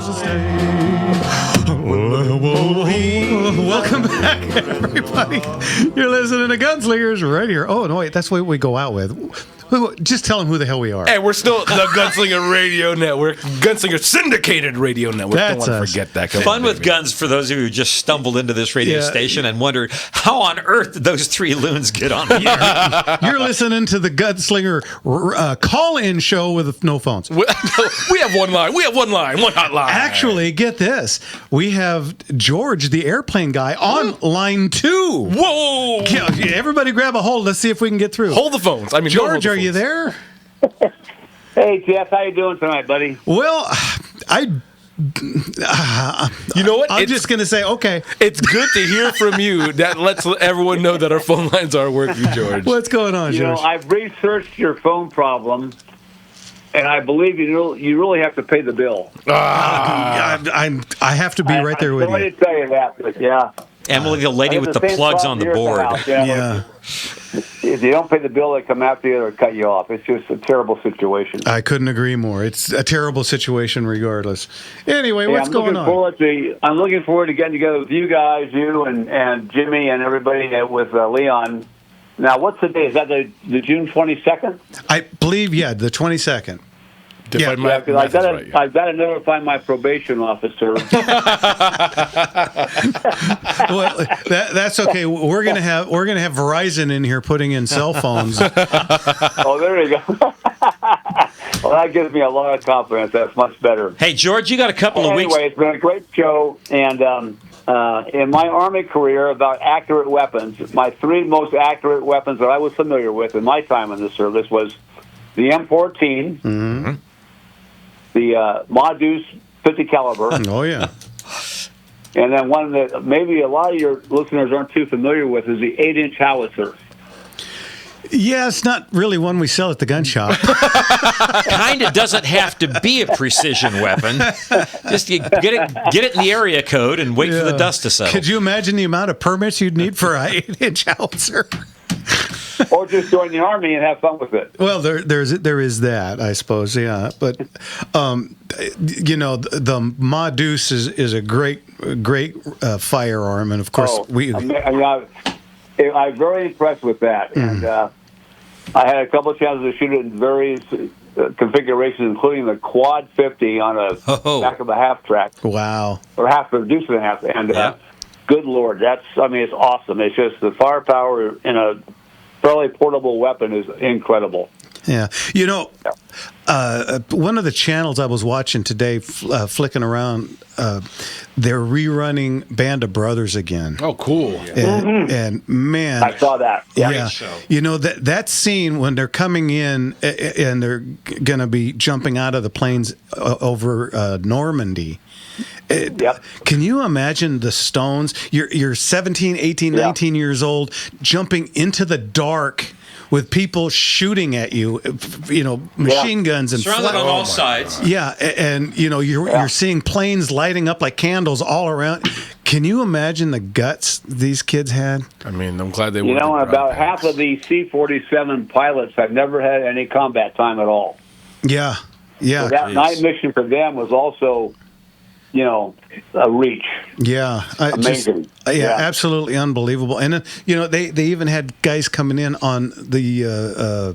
to stay. Welcome back, everybody. You're listening to Gunslingers right here. Oh, no, wait, that's what we go out with. Just tell them who the hell we are. Hey, we're still the Gunslinger Radio Network, Gunslinger Syndicated Radio Network. That's Don't want to forget that. Fun with guns for those of you who just stumbled into this radio station and wondered how on earth did those three loons get on the air. You're listening to the Gunslinger call-in show with no phones. We have one line. We have one line. One hot line. Actually, get this. We have George, the airplane guy, on line 2. Whoa! Everybody grab a hold. Let's see if we can get through. Hold the phones. I mean, George, are you there? Hey, Jeff, how you doing tonight, buddy? Well, you know what? I'm just going to say, okay. It's good to hear from you. That lets everyone know that our phone lines are working, George. What's going on, You George? know, I've researched your phone problem, and I believe you really have to pay the bill. I have to be right there with Sorry you. to tell you that, but yeah. Emily, the lady I have with the same plugs problem on the here at board. house, Yeah. If you don't pay the bill, they come after you or cut you off. It's just a terrible situation. I couldn't agree more. It's a terrible situation regardless. Anyway, what's going on? I'm looking forward to getting together with you guys, you and Jimmy and everybody with Leon. Now, what's the day? Is that the June 22nd? I believe, the 22nd. Yeah, I've got to notify my probation officer. Well, that's okay. We're gonna have Verizon in here putting in cell phones. Oh, there you go. Well, that gives me a lot of confidence. That's much better. Hey, George, you got a couple of weeks. Anyway, it's been a great show. And in my Army career about accurate weapons, my 3 most accurate weapons that I was familiar with in my time in the service was the M14, the Modus 50 caliber. Oh, yeah. And then one that maybe a lot of your listeners aren't too familiar with is the 8-inch howitzer. Yeah, it's not really one we sell at the gun shop. Kind of doesn't have to be a precision weapon. Just get it in the area code and wait for the dust to settle. Could you imagine the amount of permits you'd need for an 8-inch howitzer? Or just join the Army and have fun with it. Well, there is that, I suppose, yeah. But the Modus is a great firearm, and of course I'm very impressed with that, and I had a couple of chances to shoot it in various configurations, including the quad 50 on a back of a half track. Wow! Or half, reduced to half, and good Lord, it's awesome. It's just the firepower in a fairly portable weapon is incredible. Yeah. One of the channels I was watching today, flicking around, they're rerunning Band of Brothers again. Oh, cool. And man. I saw that. Yeah. That scene when they're coming in and they're going to be jumping out of the planes over Normandy. Can you imagine the stones? You're 17, 18, 19 years old, jumping into the dark with people shooting at you, machine guns and surrounded on all sides. Yeah, and you're seeing planes lighting up like candles all around. Can you imagine the guts these kids had? I mean, I'm glad they were. About half of the C-47 pilots have never had any combat time at all. Yeah. So that night mission for them was also, a reach. Yeah. Amazing. Absolutely unbelievable. And then, they even had guys coming in on the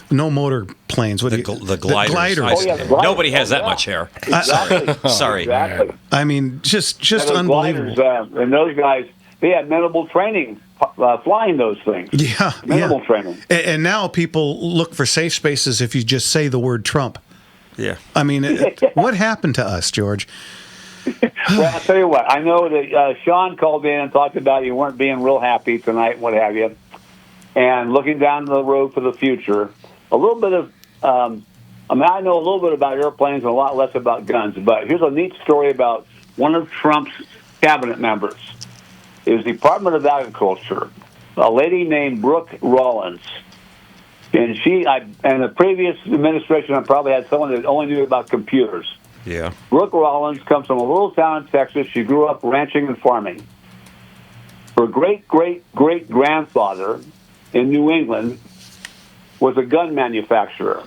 no motor planes. The gliders. gliders. Nobody has that much hair. Exactly. Sorry. Exactly. I mean, just unbelievable. Gliders, and those guys, they had minimal training flying those things. Yeah. Minimal training. And now people look for safe spaces if you just say the word Trump. Yeah. I mean, what happened to us, George? Well, I'll tell you what. I know that Sean called in and talked about you weren't being real happy tonight and what have you. And looking down the road for the future, a little bit of, I know a little bit about airplanes and a lot less about guns, but here's a neat story about one of Trump's cabinet members. It was the Department of Agriculture, a lady named Brooke Rollins. And and the previous administration, I probably had someone that only knew about computers. Yeah. Brooke Rollins comes from a little town in Texas. She grew up ranching and farming. Her great-great-great-grandfather in New England was a gun manufacturer.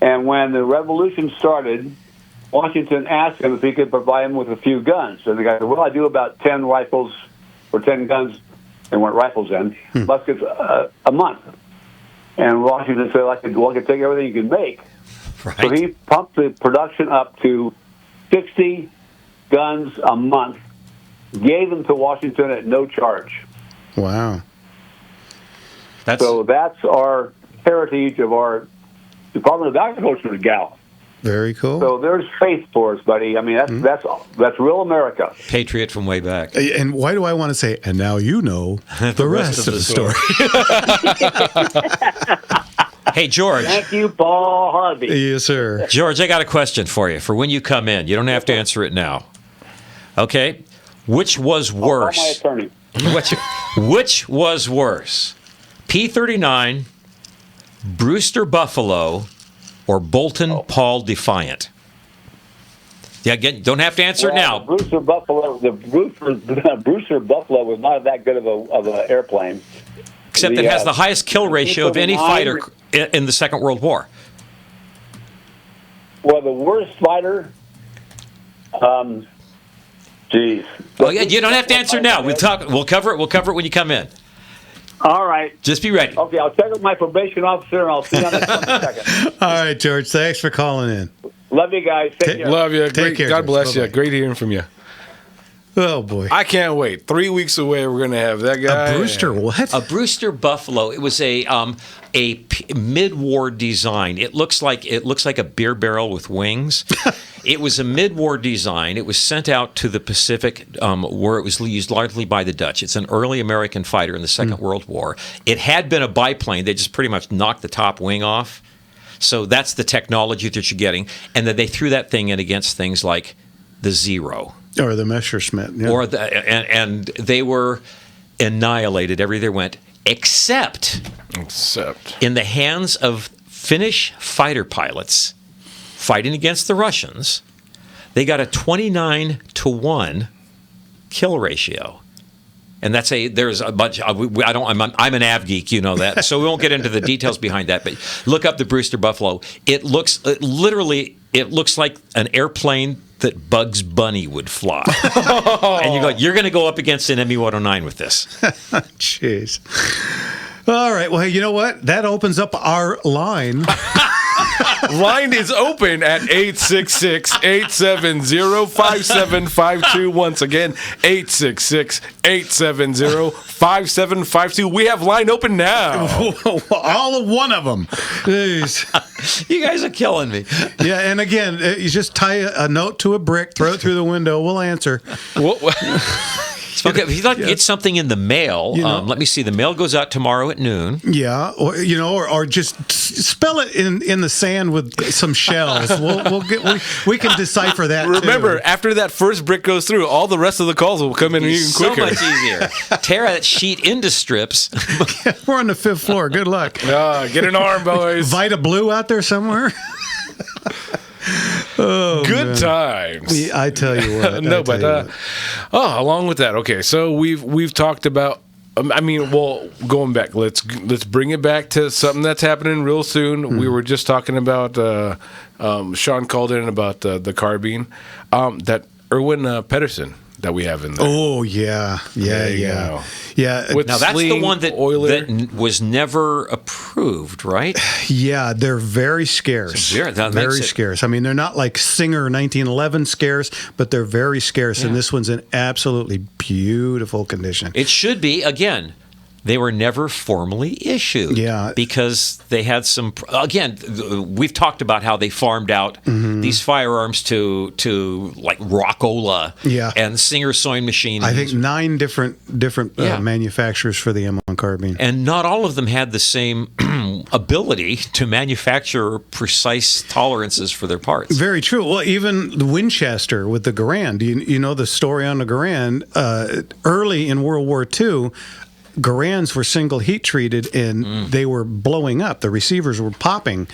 And when the revolution started Washington asked him if he could provide him with a few guns. And the guy said, well, I do about 10 rifles or 10 guns. There weren't rifles then. Muskets a month. And Washington said, I could take everything you can make. Right. So he pumped the production up to 60 guns a month, gave them to Washington at no charge. Wow. So that's our heritage of our Department of Agriculture gal. Very cool. So there's faith for us, buddy. I mean, that's real America. Patriot from way back. And why do I want to say, and now you know the rest of the story. Hey, George. Thank you, Paul Harvey. Yes, sir. George, I got a question for you for when you come in. You don't have to answer it now. Okay? Which was worse? I'll call my attorney. Which was worse? P-39, Brewster Buffalo, or Bolton Paul Defiant? Yeah, again, don't have to answer it now. Brewster Buffalo was not that good of an airplane. Except it has the highest kill ratio of any fighter in the Second World War. Well, the worst fighter, geez. Well, yeah, you don't have to answer now. We'll cover it. We'll cover it when you come in. All right. Just be ready. Okay, I'll check with my probation officer, and I'll see you on that in a second. All right, George. Thanks for calling in. Love you guys. Take care. Love you. Take care, God George. bless you. Bye-bye. Great hearing from you. Oh, boy. I can't wait. 3 weeks away, we're going to have that guy. A Brewster what? A Brewster Buffalo. It was a mid-war design. It looks like a beer barrel with wings. It was a mid-war design. It was sent out to the Pacific, where it was used largely by the Dutch. It's an early American fighter in the Second World War. It had been a biplane. They just pretty much knocked the top wing off. So that's the technology that you're getting. And then they threw that thing in against things like the Zero. Or the Messerschmitt. Yeah. Or and they were annihilated everywhere they went, except in the hands of Finnish fighter pilots fighting against the Russians. They got a 29-1 kill ratio. And there's a bunch. I'm an av geek, you know that. So we won't get into the details behind that. But look up the Brewster Buffalo. It looks like an airplane that Bugs Bunny would fly. And you're going to go up against an ME-109 with this. Jeez. All right. Well, hey, you know what? That opens up our line. Line is open at 866-870-5752. Once again, 866-870-5752. We have line open now. All of one of them. Jeez. You guys are killing me. Yeah, and again, you just tie a note to a brick, throw it through the window, we'll answer. Okay, if you'd like to get something in the mail, let me see. The mail goes out tomorrow at noon. Yeah, or just spell it in the sand with some shells. We can decipher that. Remember, too. after that first brick goes through, all the rest of the calls will come in even quicker. So much easier. Tear that sheet into strips. We're on the 5th floor. Good luck. Get an arm, boys. Vita Blue out there somewhere. Good times. Yeah, I tell you what. Along with that, okay. So we've talked about. Going back. Let's bring it back to something that's happening real soon. We were just talking about. Sean called in about the carbine. That Erwin Pedersen that we have in there. Oh yeah. Now Now that's the one that was never approved, right? Yeah, they're very scarce. Very scarce. I mean, they're not like Singer 1911 scarce, but they're very scarce, and this one's in absolutely beautiful condition. It should be. Again, they were never formally issued. Yeah. Because they had some. Again, we've talked about how they farmed out these firearms to like Rockola and Singer sewing machine. I think 9 different manufacturers for the M1 carbine. And not all of them had the same ability to manufacture precise tolerances for their parts. Very true. Well, even the Winchester with the Garand. You know the story on the Garand. Early in World War II, Garands were single heat treated and they were blowing up. The receivers were popping.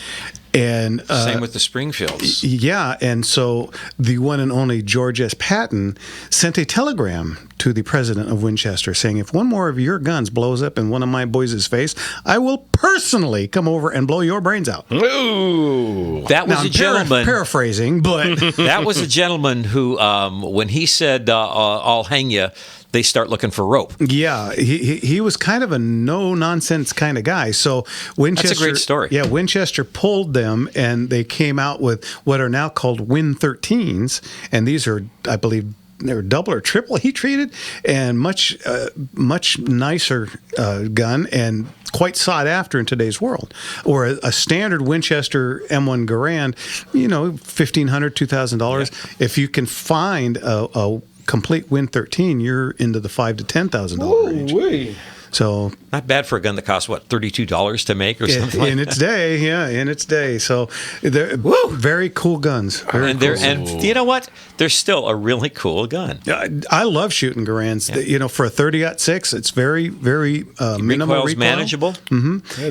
And Same with the Springfields. yeah, and so the one and only George S. Patton sent a telegram to the president of Winchester saying, if one more of your guns blows up in one of my boys' face, I will personally come over and blow your brains out. Ooh. That was Now, a gentleman. Paraphrasing, but That was a gentleman who, when he said, I'll hang you, they start looking for rope. yeah, he was kind of a no-nonsense kind of guy. So Winchester, That's a great story. Yeah, Winchester pulled them, and they came out with what are now called Win 13s, and these are, I believe, they're double or triple heat treated, and much nicer gun, and quite sought after in today's world. Or a standard Winchester M1 Garand, $1,500, $2,000. If you can find a complete Win 13, you're into the $5,000 to $10,000 range. Wee. So Not bad for a gun that costs, what, $32 to make or something like in its day, yeah, in its day. So they're very cool guns. Very cool. And you know what? They're still a really cool gun. I love shooting Garands. For a 30-06, it's very, very minimal Recoil's recoil. manageable. Yeah,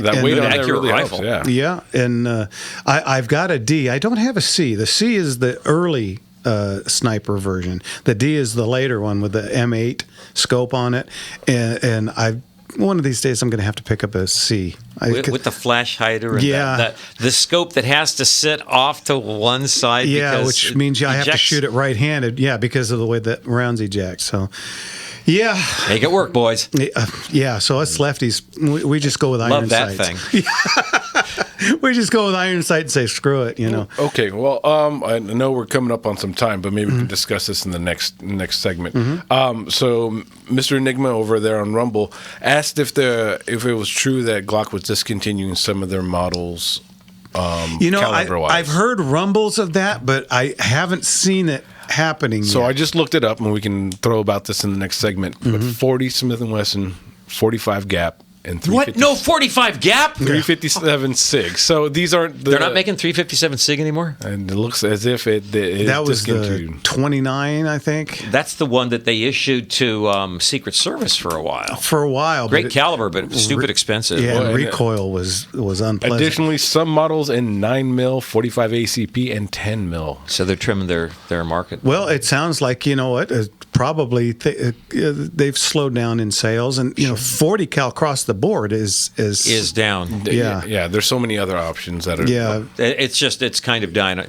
that And weight an on there accurate really rifle. helps. Yeah. Yeah, and I've got a D. I don't have a C. The C is the early sniper version. The D is the later one with the M8 scope on it, and one of these days I'm going to have to pick up a C. With the flash hider and Yeah. the scope that has to sit off to one side. Yeah, because which it means I have to ejects. shoot it right-handed. Yeah, because of the way that rounds eject. So, yeah. Make it work, boys. Yeah, so us lefties, we just go with iron Love that sights. thing. We just go with iron sight and say, screw it, Okay, well, I know we're coming up on some time, but maybe we can discuss this in the next segment. So, Mr. Enigma over there on Rumble asked if it was true that Glock was discontinuing some of their models. Caliber-wise. I've heard rumbles of that, but I haven't seen it happening. So yet. I just looked it up, and we can throw about this in the next segment. But 40 Smith & Wesson, 45 Gap, and 350. What? No 45 gap? 357 SIG. So these aren't. They're not making 357 SIG anymore? And it looks as if it that was the discontinued. 29, I think. That's the one that they issued to Secret Service for a while. For a while. Great caliber, but stupid expensive. Yeah, Well, and and recoil was unpleasant. Additionally, some models in 9mm, 45 ACP, and 10mm. So they're trimming their market. Well, it sounds like, probably they've slowed down in sales, and 40 cal across the board is down. Yeah. Yeah. There's so many other options that are. yeah. It's kind of dying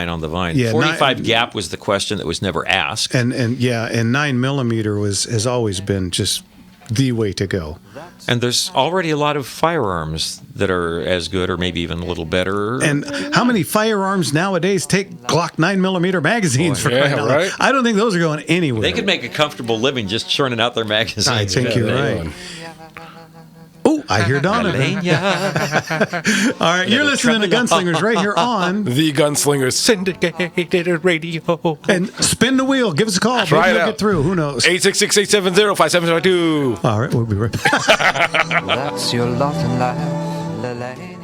on the vine. Yeah, 45 gap was the question that was never asked. And 9mm has always been just the way to go. And there's already a lot of firearms that are as good or maybe even a little better. And how many firearms nowadays take Glock 9mm magazines for crying out loud? right? I don't think those are going anywhere. They could make a comfortable living just churning out their magazines. I think you're right. Oh, I hear Donna. All right, you're listening to Gunslingers right here on The Gunslinger Syndicated Radio. and spin the wheel. Give us a call. Try Maybe it you'll out. get through. Who knows? 866-870-5752. All right, we'll be right back. That's your lot in life, Lily.